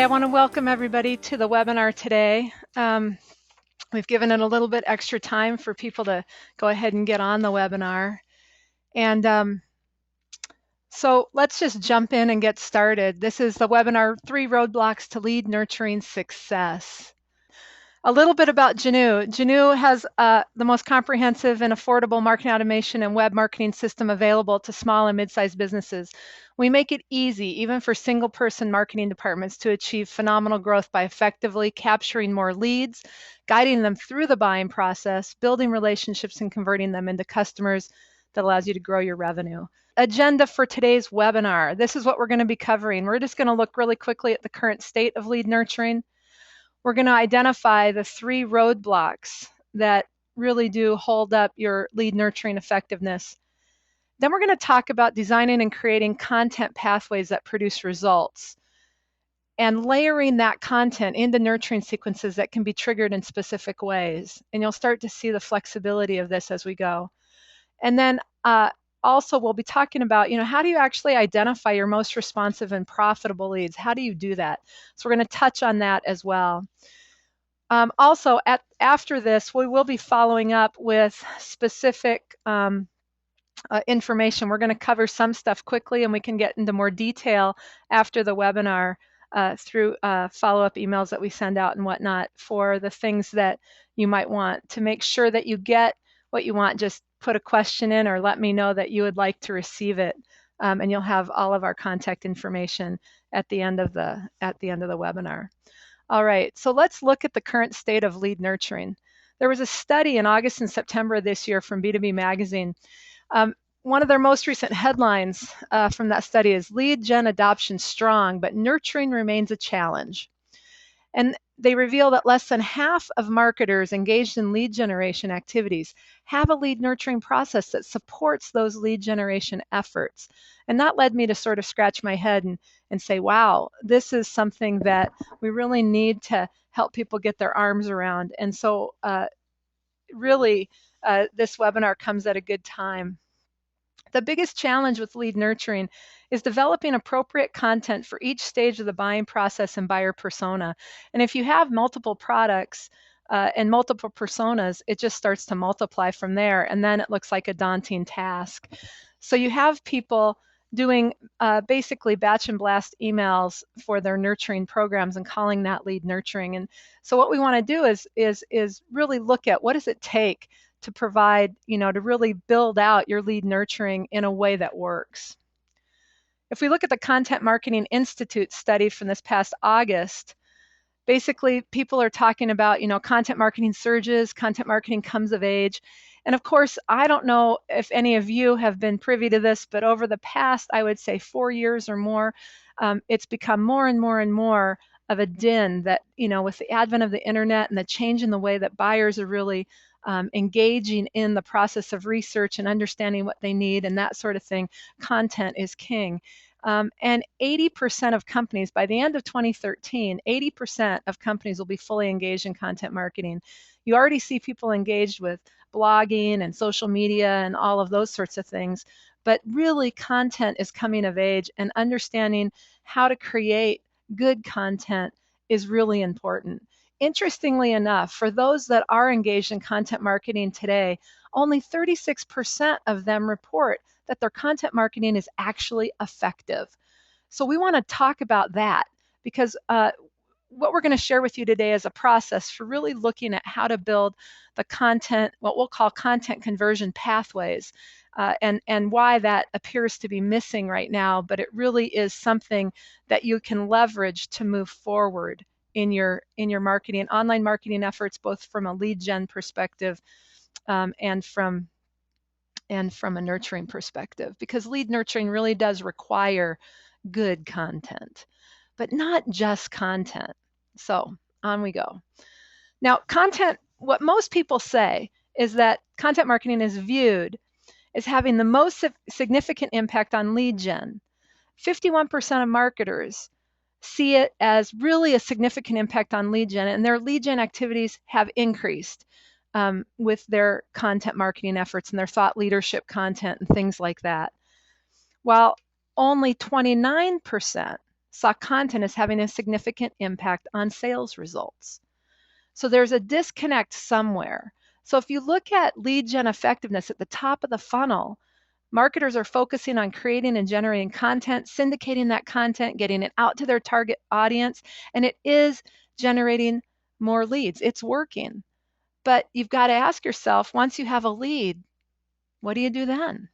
Hi, I want to welcome everybody to the webinar today. We've given it a little bit extra time for people to go ahead and get on the webinar. And so let's just jump in and get started. This is the webinar, 3 Roadblocks to Lead Nurturing Success. A little bit about Genoo. Genoo has the most comprehensive and affordable marketing automation and web marketing system available to small and mid-sized businesses. We make it easy, even for single-person marketing departments, to achieve phenomenal growth by effectively capturing more leads, guiding them through the buying process, building relationships, and converting them into customers that allows you to grow your revenue. Agenda for today's webinar. This is what we're going to be covering. We're just going to look really quickly at the current state of lead nurturing. We're going to identify the 3 roadblocks that really do hold up your lead nurturing effectiveness. Then we're going to talk about designing and creating content pathways that produce results and layering that content into nurturing sequences that can be triggered in specific ways. And you'll start to see the flexibility of this as we go. And then also we'll be talking about, how do you actually identify your most responsive and profitable leads? How do you do that? So we're going to touch on that as well. Also, after this, we will be following up with specific information. We're going to cover some stuff quickly, and we can get into more detail after the webinar through follow-up emails that we send out and whatnot for the things that you might want. To make sure that you get what you want, just put a question in or let me know that you would like to receive it, and you'll have all of our contact information at the end of the webinar. All right, so let's look at the current state of lead nurturing. There was a study in August and September of this year from B2B Magazine. One of their most recent headlines from that study is Lead Gen Adoption Strong, but Nurturing Remains a Challenge. And they reveal that less than half of marketers engaged in lead generation activities have a lead nurturing process that supports those lead generation efforts. And that led me to sort of scratch my head and say, wow, this is something that we really need to help people get their arms around. And so really, this webinar comes at a good time. The biggest challenge with lead nurturing is developing appropriate content for each stage of the buying process and buyer persona. And if you have multiple products and multiple personas, it just starts to multiply from there, and then it looks like a daunting task. So you have people doing basically batch and blast emails for their nurturing programs and calling that lead nurturing. And so what we want to do is really look at what does it take to provide, to really build out your lead nurturing in a way that works. If we look at the Content Marketing Institute study from this past August, basically people are talking about, content marketing surges, content marketing comes of age. And of course, I don't know if any of you have been privy to this, but over the past, I would say 4 years or more, it's become more and more and more of a din that, with the advent of the internet and the change in the way that buyers are really engaging in the process of research and understanding what they need and that sort of thing, content is king. And 80% of companies, by the end of 2013, 80% of companies will be fully engaged in content marketing. You already see people engaged with blogging and social media and all of those sorts of things, but really content is coming of age, and understanding how to create good content is really important. Interestingly enough, for those that are engaged in content marketing today, only 36% of them report that their content marketing is actually effective. So we want to talk about that, because what we're going to share with you today is a process for really looking at how to build the content, what we'll call content conversion pathways, and why that appears to be missing right now, but it really is something that you can leverage to move forward in your marketing, online marketing efforts, both from a lead gen perspective and from a nurturing perspective, because lead nurturing really does require good content, but not just content. So on we go. Now, content, what most people say is that content marketing is viewed as having the most significant impact on lead gen. 51% of marketers see it as really a significant impact on lead gen, and their lead gen activities have increased with their content marketing efforts and their thought leadership content and things like that. While only 29% saw content as having a significant impact on sales results. So there's a disconnect somewhere. So if you look at lead gen effectiveness at the top of the funnel, marketers are focusing on creating and generating content, syndicating that content, getting it out to their target audience, and it is generating more leads. It's working. But you've got to ask yourself, once you have a lead, what do you do then?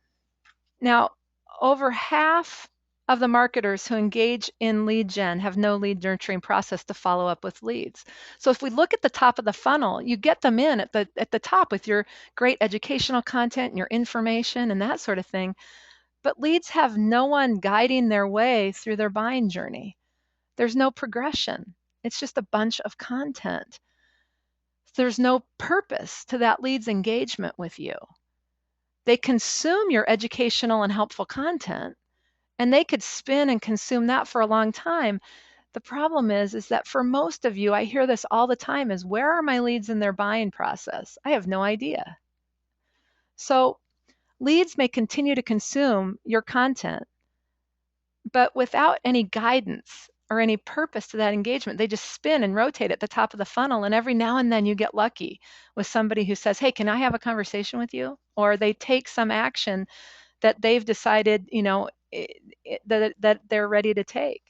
Now, over half of the marketers who engage in lead gen have no lead nurturing process to follow up with leads. So if we look at the top of the funnel, you get them in at the top with your great educational content and your information and that sort of thing. But leads have no one guiding their way through their buying journey. There's no progression. It's just a bunch of content. There's no purpose to that lead's engagement with you. They consume your educational and helpful content, and they could spin and consume that for a long time. The problem is that for most of you, I hear this all the time, is where are my leads in their buying process? I have no idea. So leads may continue to consume your content, but without any guidance or any purpose to that engagement. They just spin and rotate at the top of the funnel, and every now and then you get lucky with somebody who says, hey, can I have a conversation with you? Or they take some action that they've decided, that they're ready to take.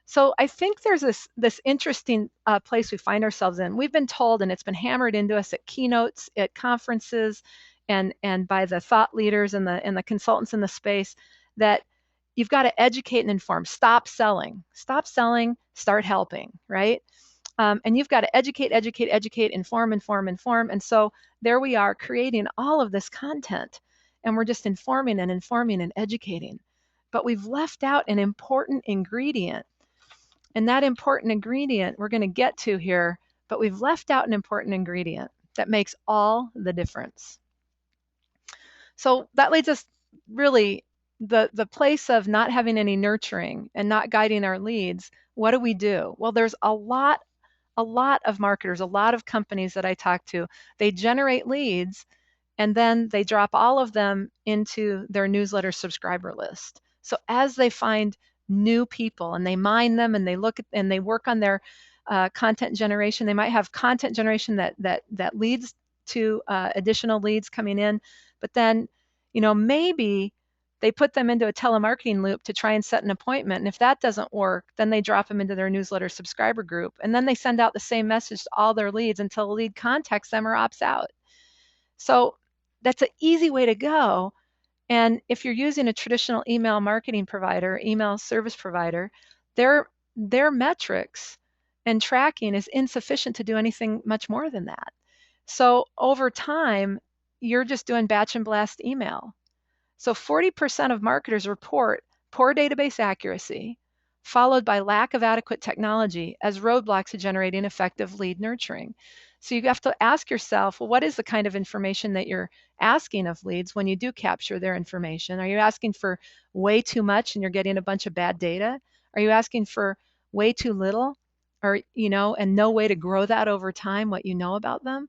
So I think there's this interesting place we find ourselves in. We've been told, and it's been hammered into us at keynotes, at conferences, and by the thought leaders and the consultants in the space, that you've got to educate and inform. Stop selling, start helping, right? And you've got to educate, inform. And so there we are creating all of this content, and we're just informing and educating. But we've left out an important ingredient. And that important ingredient we're going to get to here, but we've left out an important ingredient that makes all the difference. So that leads us really the place of not having any nurturing and not guiding our leads. What do? Well, there's a lot of marketers, a lot of companies that I talk to. They generate leads and then they drop all of them into their newsletter subscriber list. So as they find new people and they mine them and they look at and they work on their content generation, they might have content generation that leads to additional leads coming in, but then maybe they put them into a telemarketing loop to try and set an appointment, and if that doesn't work, then they drop them into their newsletter subscriber group, and then they send out the same message to all their leads until the lead contacts them or opts out. So that's an easy way to go. And if you're using a traditional email marketing provider, email service provider, their metrics and tracking is insufficient to do anything much more than that. So over time, you're just doing batch and blast email. So 40% of marketers report poor database accuracy, followed by lack of adequate technology as roadblocks to generating effective lead nurturing. So you have to ask yourself, well, what is the kind of information that you're asking of leads when you do capture their information? Are you asking for way too much and you're getting a bunch of bad data? Are you asking for way too little, or and no way to grow that over time, what you know about them?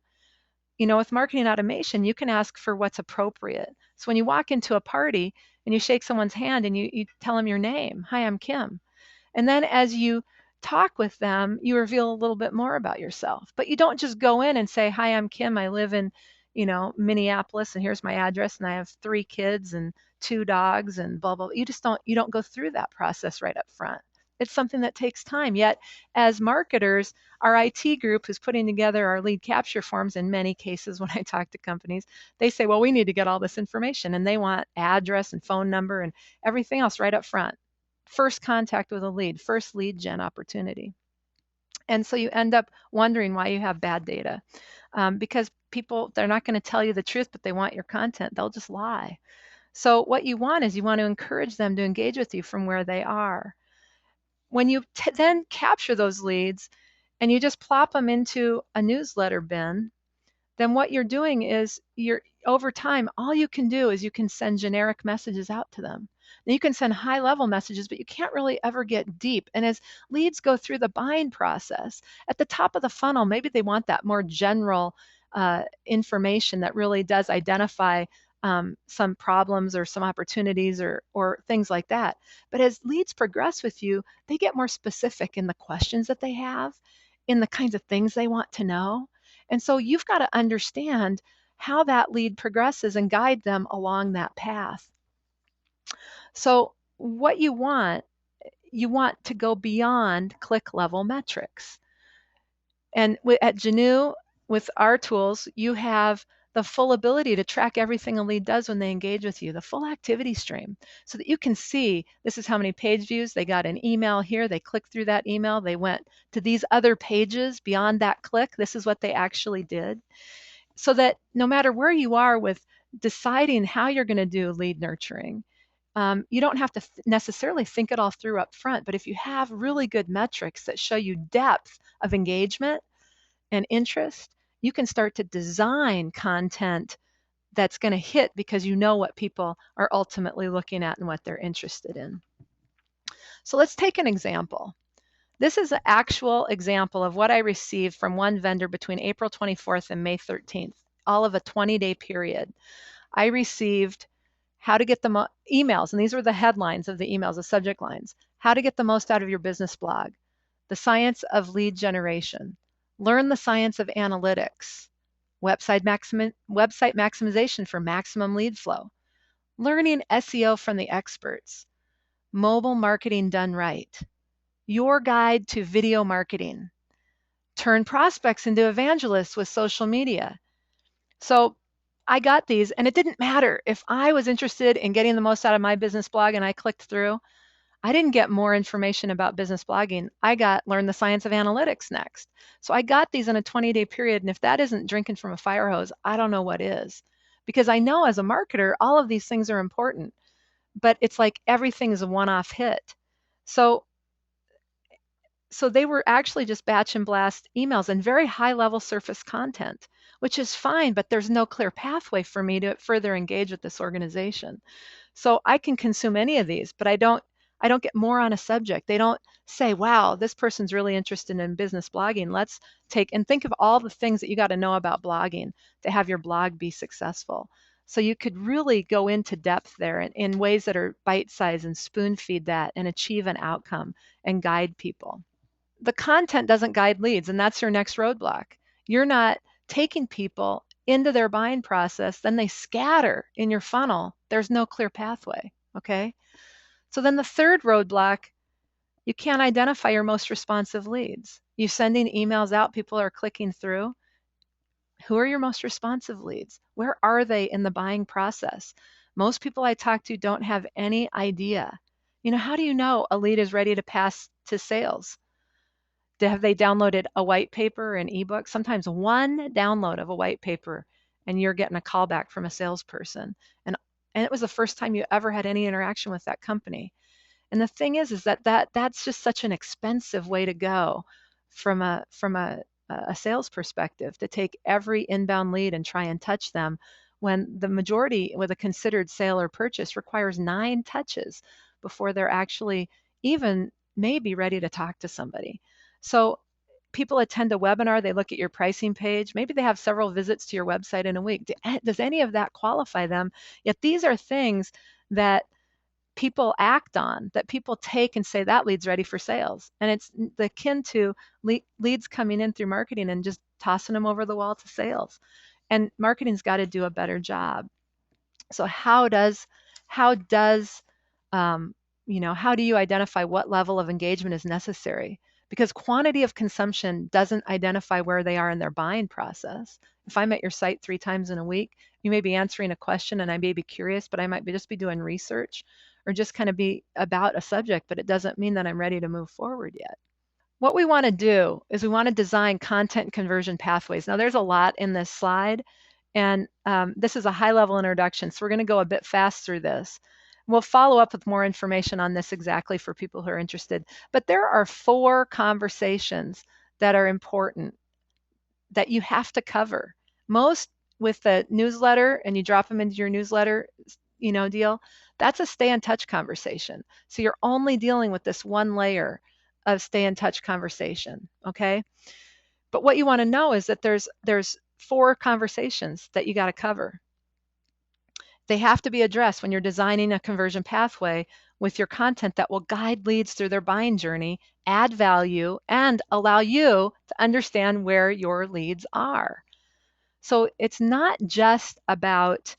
With marketing automation, you can ask for what's appropriate. So when you walk into a party and you shake someone's hand and you tell them your name, hi, I'm Kim. And then as you talk with them, you reveal a little bit more about yourself. But you don't just go in and say, hi, I'm Kim. I live in, Minneapolis, and here's my address, and I have 3 kids and 2 dogs and blah, blah. You don't go through that process right up front. It's something that takes time. Yet as marketers, our IT group who's putting together our lead capture forms, in many cases when I talk to companies, they say, well, we need to get all this information, and they want address and phone number and everything else right up front. First contact with a lead, first lead gen opportunity. And so you end up wondering why you have bad data, because people, they're not going to tell you the truth, but they want your content. They'll just lie. So what you want is you want to encourage them to engage with you from where they are. When you then capture those leads and you just plop them into a newsletter bin, then what you're doing is over time, all you can do is you can send generic messages out to them. Now you can send high-level messages, but you can't really ever get deep. And as leads go through the buying process, at the top of the funnel, maybe they want that more general information that really does identify some problems or some opportunities or things like that. But as leads progress with you, they get more specific in the questions that they have, in the kinds of things they want to know. And so you've got to understand how that lead progresses and guide them along that path. So what you want to go beyond click level metrics. And at Genoo, with our tools, you have the full ability to track everything a lead does when they engage with you, the full activity stream, so that you can see this is how many page views they got, an email here, they clicked through that email, they went to these other pages beyond that click, this is what they actually did. So that no matter where you are with deciding how you're going to do lead nurturing, you don't have to necessarily think it all through up front, but if you have really good metrics that show you depth of engagement and interest, you can start to design content that's going to hit because you know what people are ultimately looking at and what they're interested in. So let's take an example. This is an actual example of what I received from one vendor between April 24th and May 13th, all of a 20-day period. I received how to get the emails, and these were the headlines of the emails, the subject lines. How to get the most out of your business blog, the science of lead generation, learn the science of analytics, website maximization for maximum lead flow, learning SEO from the experts, mobile marketing done right, your guide to video marketing, turn prospects into evangelists with social media. So I got these, and it didn't matter if I was interested in getting the most out of my business blog and I clicked through. I didn't get more information about business blogging. I got learn the science of analytics next. So I got these in a 20-day period, and if that isn't drinking from a fire hose, I don't know what is. Because I know as a marketer, all of these things are important, but it's like everything is a one-off hit. So they were actually just batch and blast emails and very high level surface content, which is fine, but there's no clear pathway for me to further engage with this organization. So I can consume any of these, but I don't get more on a subject. They don't say, wow, this person's really interested in business blogging. Let's take and think of all the things that you got to know about blogging to have your blog be successful. So you could really go into depth there in ways that are bite-sized and spoon feed that and achieve an outcome and guide people. The content doesn't guide leads, and that's your next roadblock. You're not taking people into their buying process, then they scatter in your funnel. There's no clear pathway, okay? So then the third roadblock, you can't identify your most responsive leads. You're sending emails out, people are clicking through. Who are your most responsive leads? Where are they in the buying process? Most people I talk to don't have any idea. How do you know a lead is ready to pass to sales? Have they downloaded a white paper, an ebook? Sometimes one download of a white paper and you're getting a call back from a salesperson. And it was the first time you ever had any interaction with that company. And the thing is that's just such an expensive way to go from a sales perspective, to take every inbound lead and try and touch them, when the majority with a considered sale or purchase requires 9 touches before they're actually even maybe ready to talk to somebody. So people attend a webinar, they look at your pricing page, maybe they have several visits to your website in a week. Does any of that qualify them? Yet these are things that people act on, that people take and say that lead's ready for sales. And it's akin to leads coming in through marketing and just tossing them over the wall to sales. And marketing's got to do a better job. So how do you identify what level of engagement is necessary? Because quantity of consumption doesn't identify where they are in their buying process. If I'm at your site 3 times in a week, you may be answering a question and I may be curious, but I might just be doing research or just kind of be about a subject, but it doesn't mean that I'm ready to move forward yet. What we want to do is we want to design content conversion pathways. Now there's a lot in this slide, and this is a high-level introduction, so we're going to go a bit fast through this. We'll follow up with more information on this exactly for people who are interested. But there are 4 conversations that are important that you have to cover. Most with the newsletter, and you drop them into your newsletter, deal, that's a stay in touch conversation. So you're only dealing with this one layer of stay in touch conversation, okay? But what you want to know is that there's 4 conversations that you got to cover. They have to be addressed when you're designing a conversion pathway with your content that will guide leads through their buying journey, add value, and allow you to understand where your leads are. So it's not just about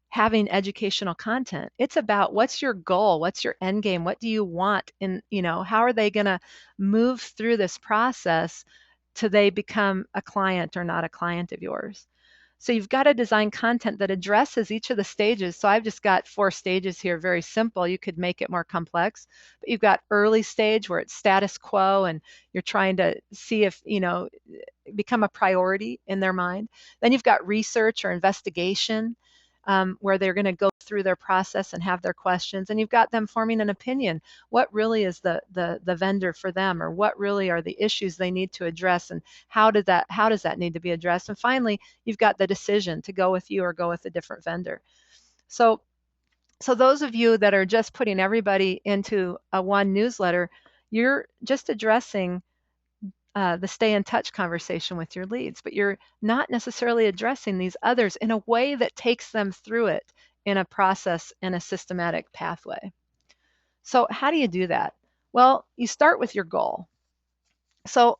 having educational content. It's about what's your goal, what's your end game, what do you want, and how are they going to move through this process till they become a client or not a client of yours. So you've got to design content that addresses each of the stages. So I've just got 4 stages here, very simple. You could make it more complex, but you've got early stage where it's status quo and you're trying to see if, become a priority in their mind. Then you've got research or investigation, where they're going to go through their process and have their questions, and you've got them forming an opinion. What really is the vendor for them, or what really are the issues they need to address, and how does that need to be addressed? And finally, you've got the decision to go with you or go with a different vendor. So those of you that are just putting everybody into a one newsletter, you're just addressing the stay in touch conversation with your leads, but you're not necessarily addressing these others in a way that takes them through it in a process in a systematic pathway. So how do you do that? Well, you start with your goal. So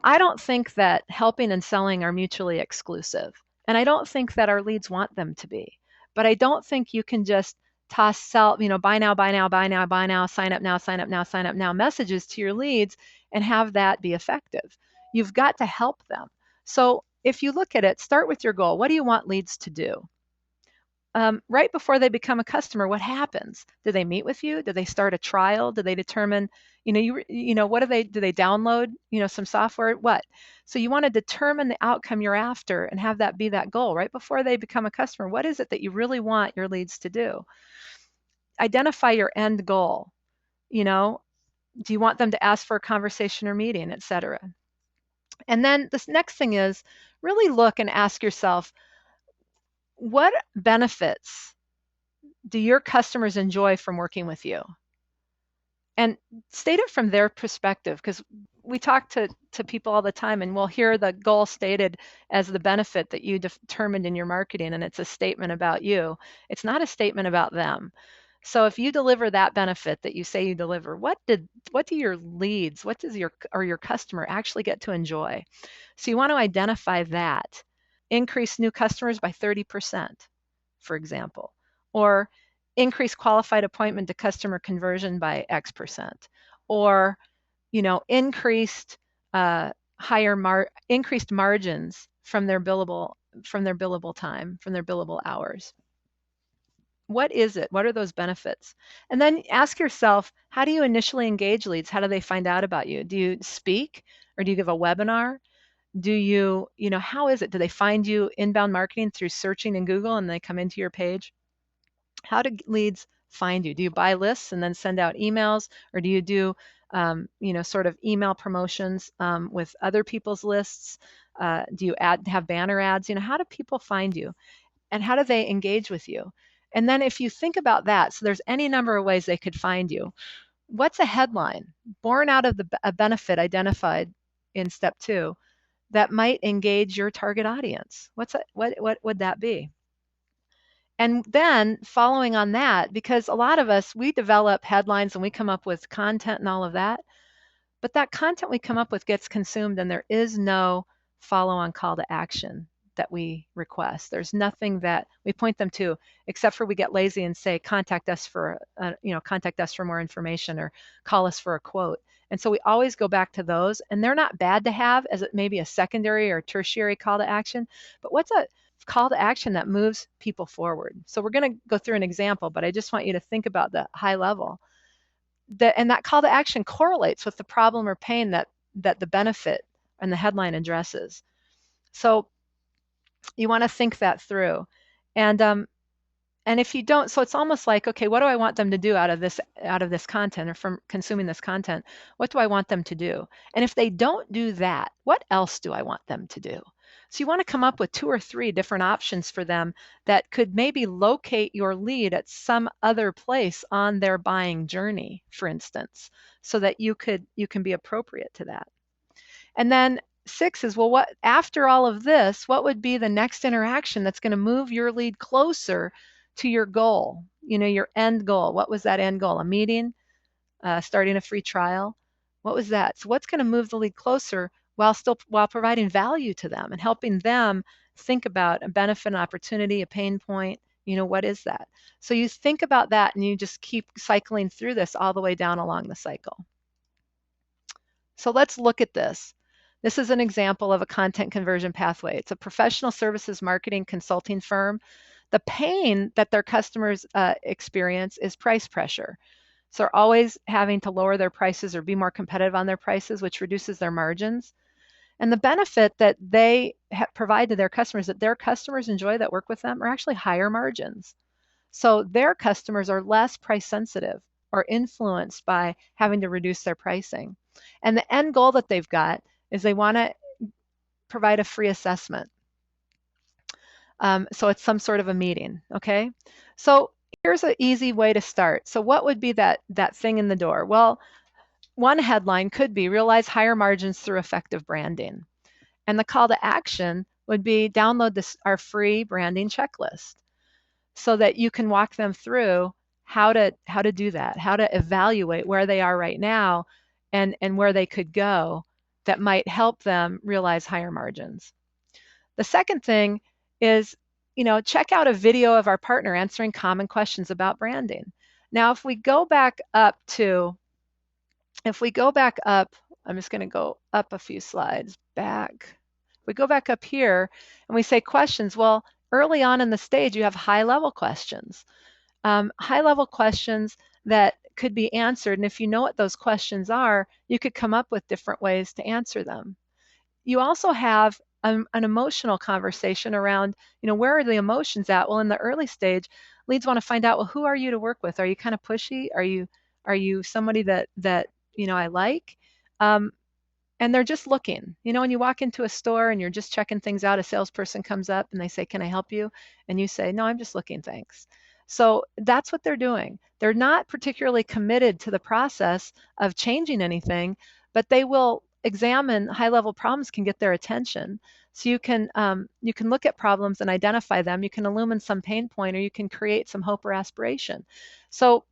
I don't think that helping and selling are mutually exclusive, and I don't think that our leads want them to be. But I don't think you can just toss sell, buy now, buy now, buy now, buy now, sign up now, sign up now, sign up now messages to your leads and have that be effective. You've got to help them. So if you look at it, start with your goal. What do you want leads to do? Right before they become a customer, what happens? Do they meet with you? Do they start a trial? Do they determine, what do they download, some software? What? So you want to determine the outcome you're after and have that be that goal right before they become a customer. What is it that you really want your leads to do? Identify your end goal. Do you want them to ask for a conversation or meeting, et cetera? And then this next thing is really look and ask yourself, what benefits do your customers enjoy from working with you? And state it from their perspective, because we talk to people all the time and we'll hear the goal stated as the benefit that you determined in your marketing, and it's a statement about you. It's not a statement about them. So if you deliver that benefit that you say you deliver, what do your leads, what does your customer actually get to enjoy? So you want to identify that. Increase new customers by 30%, for example, or increase qualified appointment to customer conversion by X percent, or increased increased margins from their billable time, from their billable hours. What is it? What are those benefits? And then ask yourself, how do you initially engage leads? How do they find out about you? Do you speak, or do you give a webinar? Do you, how is it? Do they find you inbound marketing through searching in Google and they come into your page? How do leads find you? Do you buy lists and then send out emails, or do you do, sort of email promotions with other people's lists? Do you have banner ads? How do people find you, and how do they engage with you? And then if you think about that, so there's any number of ways they could find you. What's a headline born out of a benefit identified in step 2 that might engage your target audience? What would that be? And then following on that, because a lot of us, we develop headlines and we come up with content and all of that, but that content we come up with gets consumed and there is no follow-on call to action that we request. There's nothing that we point them to, except for we get lazy and say, contact us for more information, or call us for a quote. And so we always go back to those, and they're not bad to have as maybe a secondary or tertiary call to action, but what's a call to action that moves people forward? So we're going to go through an example, but I just want you to think about the high level. And that call to action correlates with the problem or pain that the benefit and the headline addresses. So you want to think that through. And if you don't, so it's almost like, okay, what do I want them to do out of this content, or from consuming this content? What do I want them to do? And if they don't do that, what else do I want them to do? So you want to come up with 2 or 3 different options for them that could maybe locate your lead at some other place on their buying journey, for instance, so that you can be appropriate to that. And then 6 is, well, what after all of this, what would be the next interaction that's going to move your lead closer to your goal? Your end goal. What was that end goal? A meeting, starting a free trial. What was that? So what's going to move the lead closer while providing value to them and helping them think about a benefit, an opportunity, a pain point? What is that? So you think about that and you just keep cycling through this all the way down along the cycle. So let's look at this. This is an example of a content conversion pathway. It's a professional services marketing consulting firm. The pain that their customers experience is price pressure. So they're always having to lower their prices or be more competitive on their prices, which reduces their margins. And the benefit that they provide to their customers, that their customers enjoy that work with them, are actually higher margins. So their customers are less price sensitive or influenced by having to reduce their pricing. And the end goal that they've got is they want to provide a free assessment. So it's some sort of a meeting, okay? So here's an easy way to start. So what would be that thing in the door? Well, one headline could be realize higher margins through effective branding. And the call to action would be download our free branding checklist so that you can walk them through how to do that, how to evaluate where they are right now and where they could go that might help them realize higher margins. The second thing is, check out a video of our partner answering common questions about branding. Now, if we go back up, I'm just going to go up a few slides back. We go back up here and we say questions. Well, early on in the stage, you have high-level questions. High-level questions that could be answered. And if you know what those questions are, you could come up with different ways to answer them. You also have an emotional conversation around, where are the emotions at? Well, in the early stage, leads want to find out, well, who are you to work with? Are you kind of pushy? Are you somebody that I like? And they're just looking. When you walk into a store and you're just checking things out, a salesperson comes up and they say, can I help you? And you say, no, I'm just looking, thanks. So that's what they're doing. They're not particularly committed to the process of changing anything, but they will examine high-level problems, can get their attention. So you can look at problems and identify them. You can illumine some pain point, or you can create some hope or aspiration. So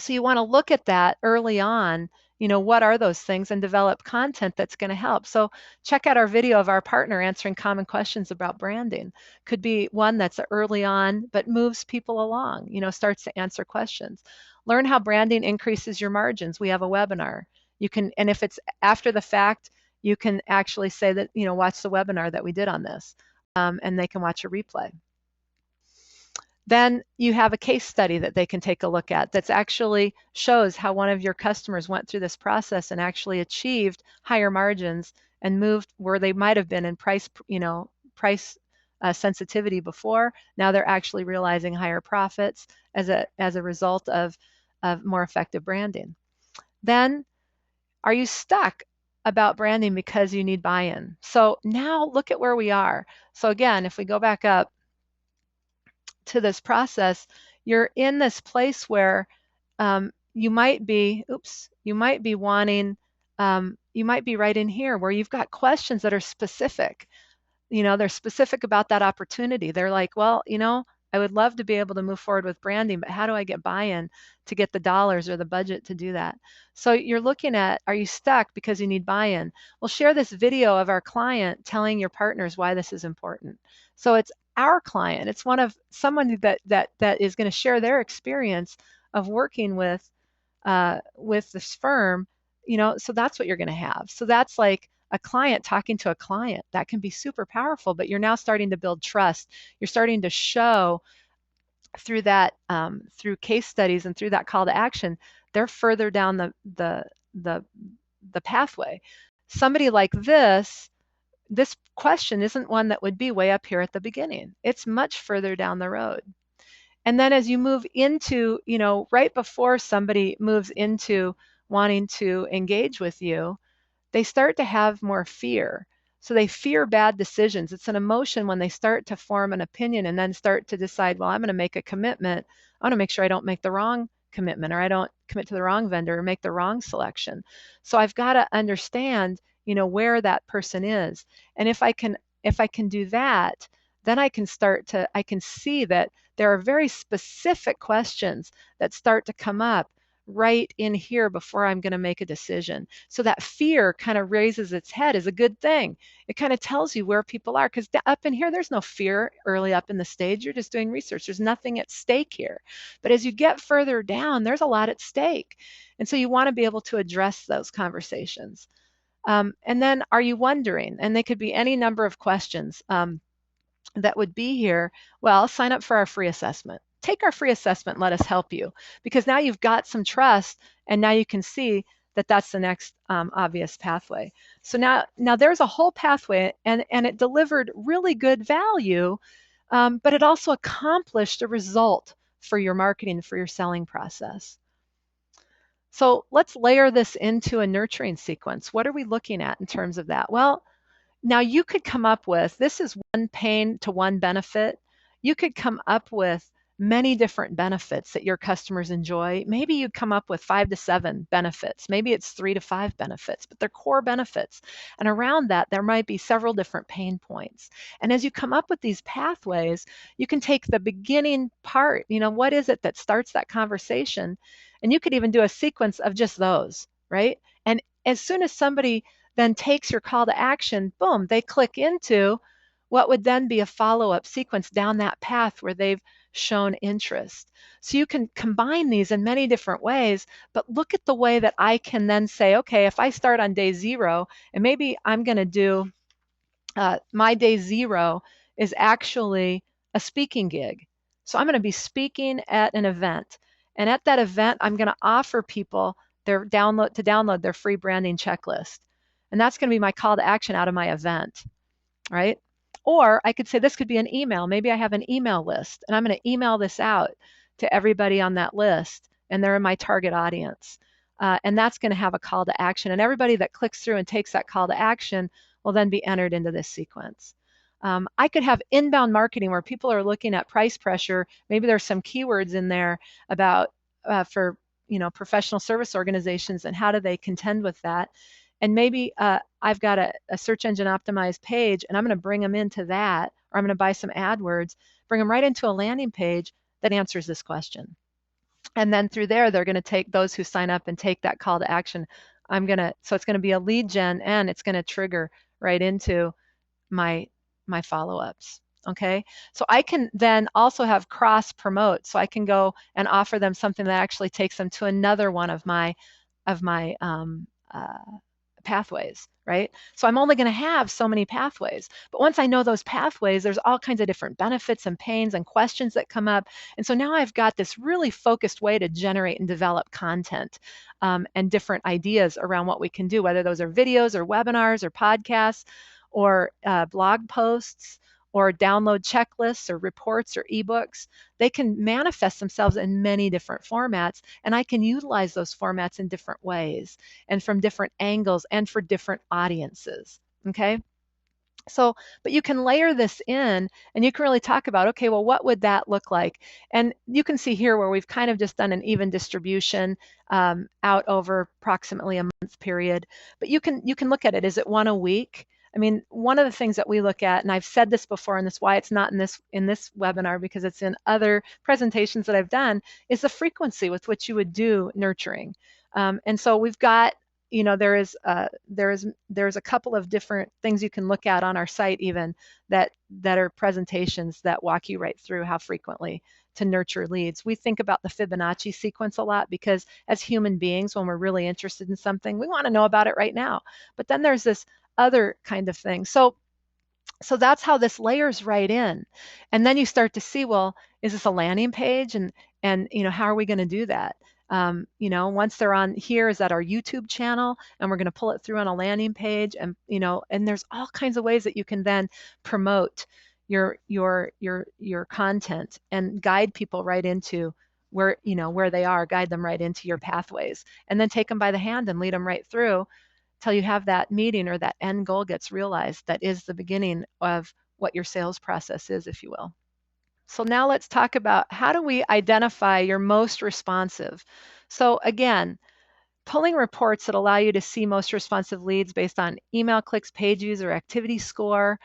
you want to look at that early on, what are those things, and develop content that's going to help. So check out our video of our partner answering common questions about branding. Could be one that's early on, but moves people along, starts to answer questions. Learn how branding increases your margins. We have a webinar. You can, and if it's after the fact, you can actually say that, watch the webinar that we did on this, and they can watch a replay. Then you have a case study that they can take a look at that actually shows how one of your customers went through this process and actually achieved higher margins and moved where they might have been in price sensitivity before. Now they're actually realizing higher profits as a result of more effective branding. Then, are you stuck about branding because you need buy-in? So now look at where we are. So again, if we go back up to this process, you're in this place where you might be wanting, you might be right in here where you've got questions that are specific. They're specific about that opportunity. They're like, well, I would love to be able to move forward with branding, but how do I get buy-in to get the dollars or the budget to do that? So you're looking at, are you stuck because you need buy-in? Well, share this video of our client telling your partners why this is important. So it's our client. It's someone that is going to share their experience of working with this firm. So that's what you're going to have. So that's like a client talking to a client. That can be super powerful, but you're now starting to build trust. You're starting to show through that, through case studies and through that call to action, they're further down the pathway. Somebody like this question isn't one that would be way up here at the beginning. It's much further down the road. And then as you move into, right before somebody moves into wanting to engage with you, they start to have more fear. So they fear bad decisions. It's an emotion when they start to form an opinion and then start to decide, well, I'm going to make a commitment. I want to make sure I don't make the wrong commitment, or I don't commit to the wrong vendor or make the wrong selection. So I've got to understand, where that person is. And if I can do that, then I can see that there are very specific questions that start to come up right in here before I'm going to make a decision. So that fear kind of raises its head is a good thing. It kind of tells you where people are, because up in here, there's no fear early up in the stage. You're just doing research. There's nothing at stake here. But as you get further down, there's a lot at stake. And so you want to be able to address those conversations. And then, are you wondering? And they could be any number of questions that would be here. Well, sign up for our free assessment. Take our free assessment. Let us help you, because now you've got some trust, and now you can see that that's the next obvious pathway. So now there's a whole pathway, and it delivered really good value, but it also accomplished a result for your marketing, for your selling process. So let's layer this into a nurturing sequence. What are we looking at in terms of that? Well, now you could come up with, this is one pain to one benefit. You could come up with many different benefits that your customers enjoy. Maybe you'd come up with 5 to 7 benefits. Maybe it's 3 to 5 benefits, but they're core benefits. And around that, there might be several different pain points. And as you come up with these pathways, you can take the beginning part, what is it that starts that conversation? And you could even do a sequence of just those, right? And as soon as somebody then takes your call to action, boom, they click into what would then be a follow-up sequence down that path where they've shown interest. So you can combine these in many different ways, but look at the way that I can then say, okay, if I start on day 0, and maybe I'm going to do my day 0 is actually a speaking gig. So I'm going to be speaking at an event. And at that event, I'm going to offer people to download their free branding checklist. And that's going to be my call to action out of my event, right? Or I could say this could be an email. Maybe I have an email list, and I'm going to email this out to everybody on that list, and they're in my target audience. And that's going to have a call to action. And everybody that clicks through and takes that call to action will then be entered into this sequence. I could have inbound marketing where people are looking at price pressure. Maybe there's some keywords in there about for professional service organizations and how do they contend with that. And maybe I've got a search engine optimized page, and I'm going to bring them into that, or I'm going to buy some AdWords, bring them right into a landing page that answers this question. And then through there, they're going to take those who sign up and take that call to action. So it's going to be a lead gen, and it's going to trigger right into my follow-ups. Okay, so I can then also have cross promote. So I can go and offer them something that actually takes them to another one of my pathways, right? So I'm only going to have so many pathways. But once I know those pathways, there's all kinds of different benefits and pains and questions that come up. And so now I've got this really focused way to generate and develop content and different ideas around what we can do, whether those are videos or webinars or podcasts or blog posts or download checklists or reports or ebooks. They can manifest themselves in many different formats, and I can utilize those formats in different ways and from different angles and for different audiences. Okay. So, but you can layer this in, and you can really talk about, okay, well, what would that look like? And you can see here where we've kind of just done an even distribution out over approximately a month period. But you can look at it. Is it one a week? I mean, one of the things that we look at, and I've said this before, and that's why it's not in this webinar because it's in other presentations that I've done, is the frequency with which you would do nurturing. And so we've got, there's a couple of different things you can look at on our site even that are presentations that walk you right through how frequently to nurture leads. We think about the Fibonacci sequence a lot because as human beings, when we're really interested in something, we want to know about it right now. But then there's this other kind of thing. So that's how this layers right in. And then you start to see, well, is this a landing page? And how are we going to do that? Once they're on here, is that our YouTube channel? And we're going to pull it through on a landing page. And, and there's all kinds of ways that you can then promote your content and guide people right into where they are, guide them right into your pathways, and then take them by the hand and lead them right through till you have that meeting or that end goal gets realized. That is the beginning of what your sales process is, if you will. So now let's talk about how do we identify your most responsive. So again, pulling reports that allow you to see most responsive leads based on email clicks, page views, or activity score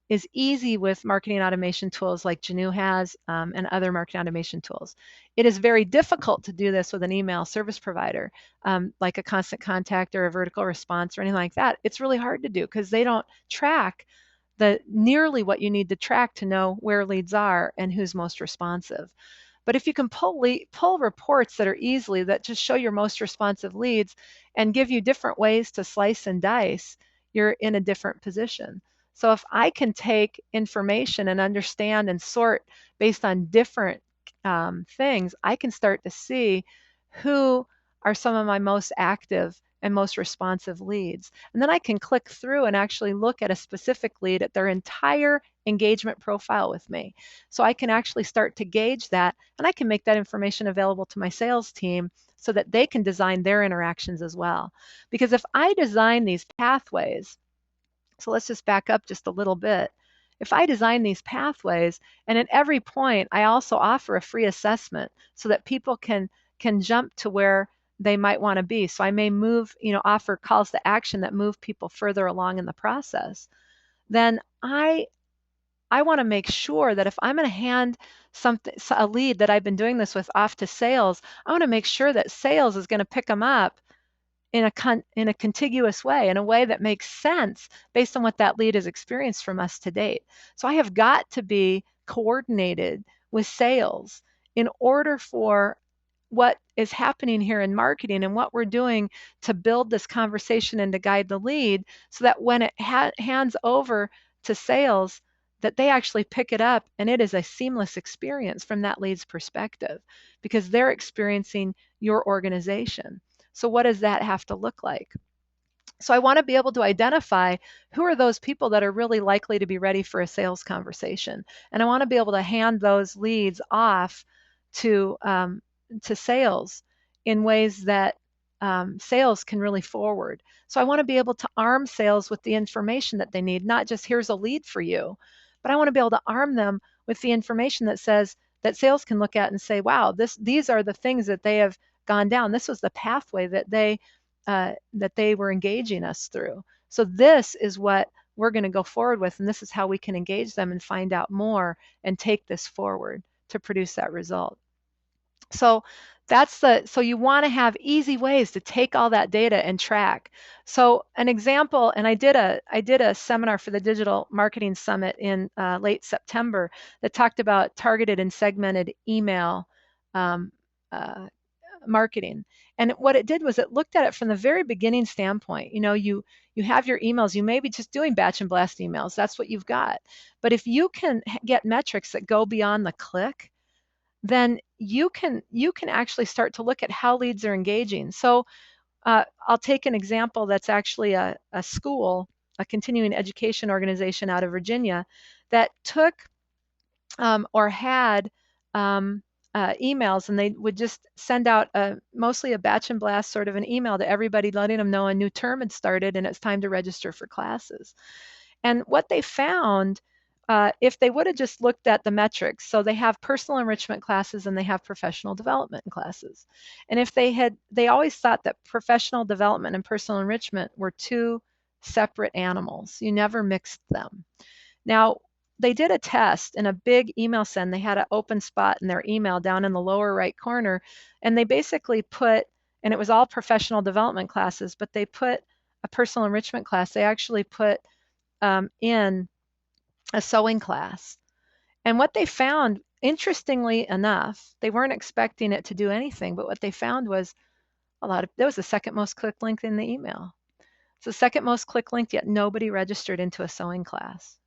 is easy with marketing automation tools like Genoo has and other marketing automation tools. It is very difficult to do this with an email service provider, like a Constant Contact or a Vertical Response or anything like that. It's really hard to do because they don't track nearly what you need to track to know where leads are and who's most responsive. But if you can pull reports that just show your most responsive leads and give you different ways to slice and dice, you're in a different position. So if I can take information and understand and sort based on different things, I can start to see who are some of my most active and most responsive leads. And then I can click through and actually look at a specific lead at their entire engagement profile with me. So I can actually start to gauge that, and I can make that information available to my sales team so that they can design their interactions as well. Because if I design these pathways, so let's just back up just a little bit. If I design these pathways, and at every point I also offer a free assessment so that people can jump to where they might want to be. So I may offer calls to action that move people further along in the process. Then I want to make sure that if I'm going to hand a lead that I've been doing this with off to sales, I want to make sure that sales is going to pick them up in a contiguous way, in a way that makes sense based on what that lead has experienced from us to date. So I have got to be coordinated with sales in order for what is happening here in marketing and what we're doing to build this conversation and to guide the lead so that when it hands over to sales, that they actually pick it up and it is a seamless experience from that lead's perspective because they're experiencing your organization. So what does that have to look like? So I want to be able to identify who are those people that are really likely to be ready for a sales conversation. And I want to be able to hand those leads off to sales in ways that sales can really forward. So I want to be able to arm sales with the information that they need, not just here's a lead for you, but I want to be able to arm them with the information that says that sales can look at and say, wow, these are the things that they have gone down. This was the pathway that they were engaging us through. So this is what we're going to go forward with, and this is how we can engage them and find out more and take this forward to produce that result. So so you want to have easy ways to take all that data and track. So an example, and I did a seminar for the Digital Marketing Summit in late September that talked about targeted and segmented email um, marketing. And what it did was it looked at it from the very beginning standpoint. You have your emails, you may be just doing batch and blast emails. That's what you've got. But if you can get metrics that go beyond the click, then you can actually start to look at how leads are engaging. So I'll take an example that's actually a school, a continuing education organization out of Virginia that took or had emails, and they would just send out mostly a batch and blast sort of an email to everybody, letting them know a new term had started and it's time to register for classes. And what they found, if they would have just looked at the metrics, so they have personal enrichment classes and they have professional development classes. And if they always thought that professional development and personal enrichment were two separate animals. You never mixed them. Now, they did a test in a big email send. They had an open spot in their email down in the lower right corner, and they basically put, and it was all professional development classes, but they put a personal enrichment class. They actually put in a sewing class. And what they found, interestingly enough, they weren't expecting it to do anything, but what they found was that was the second most clicked link in the email. It's the second most clicked link, yet nobody registered into a sewing class.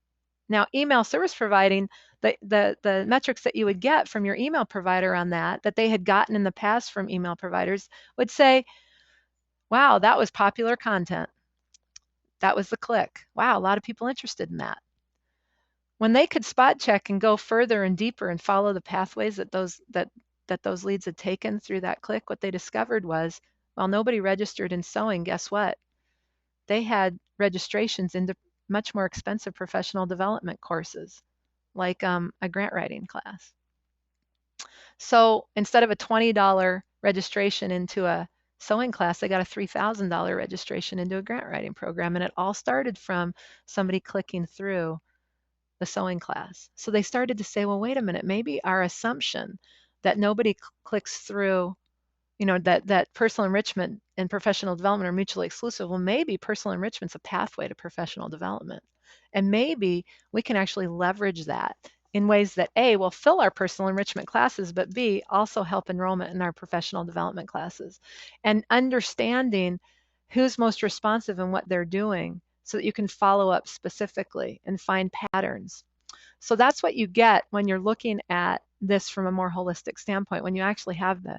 Now, email service providing, the metrics that you would get from your email provider on that they had gotten in the past from email providers would say, wow, that was popular content. That was the click. Wow, a lot of people interested in that. When they could spot check and go further and deeper and follow the pathways that those leads had taken through that click, what they discovered was, while nobody registered in sewing, guess what? They had registrations into much more expensive professional development courses, like a grant writing class. So instead of a $20 registration into a sewing class, they got a $3,000 registration into a grant writing program. And it all started from somebody clicking through the sewing class. So they started to say, well, wait a minute, maybe our assumption that nobody clicks through, that personal enrichment and professional development are mutually exclusive. Well, maybe personal enrichment's a pathway to professional development. And maybe we can actually leverage that in ways that A, will fill our personal enrichment classes, but B, also help enrollment in our professional development classes. And understanding who's most responsive and what they're doing so that you can follow up specifically and find patterns. So that's what you get when you're looking at this from a more holistic standpoint, when you actually have the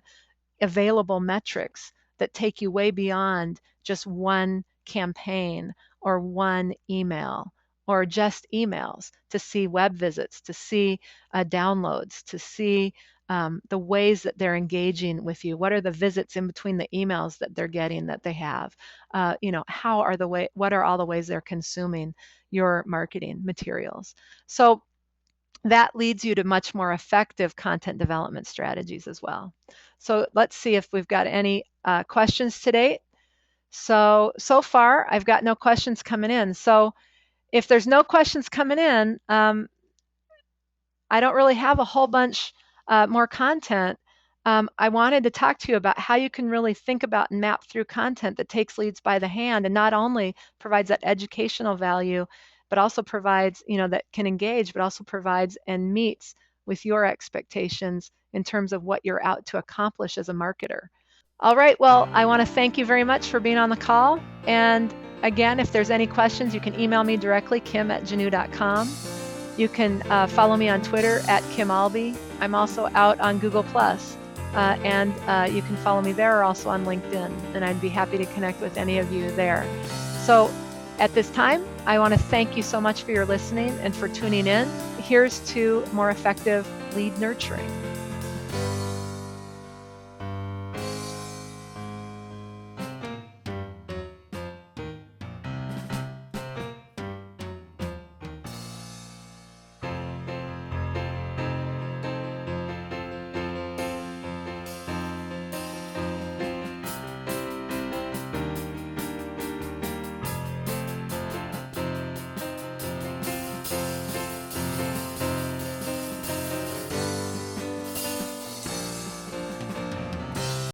available metrics that take you way beyond just one campaign or one email or just emails, to see web visits, to see downloads, to see the ways that they're engaging with you. What are the visits in between the emails that they're getting that they have? What are all the ways they're consuming your marketing materials? So that leads you to much more effective content development strategies as well. So let's see if we've got any questions today. So far, I've got no questions coming in. So if there's no questions coming in, I don't really have a whole bunch more content. I wanted to talk to you about how you can really think about and map through content that takes leads by the hand and not only provides that educational value, but also provides, that can engage, but also provides and meets with your expectations in terms of what you're out to accomplish as a marketer. All right, well, I want to thank you very much for being on the call. And again, if there's any questions, you can email me directly, kim@genoo.com. You can follow me on Twitter @KimAlby. I'm also out on Google+, and you can follow me there or also on LinkedIn, and I'd be happy to connect with any of you there. So at this time, I want to thank you so much for your listening and for tuning in. Here's to more effective lead nurturing.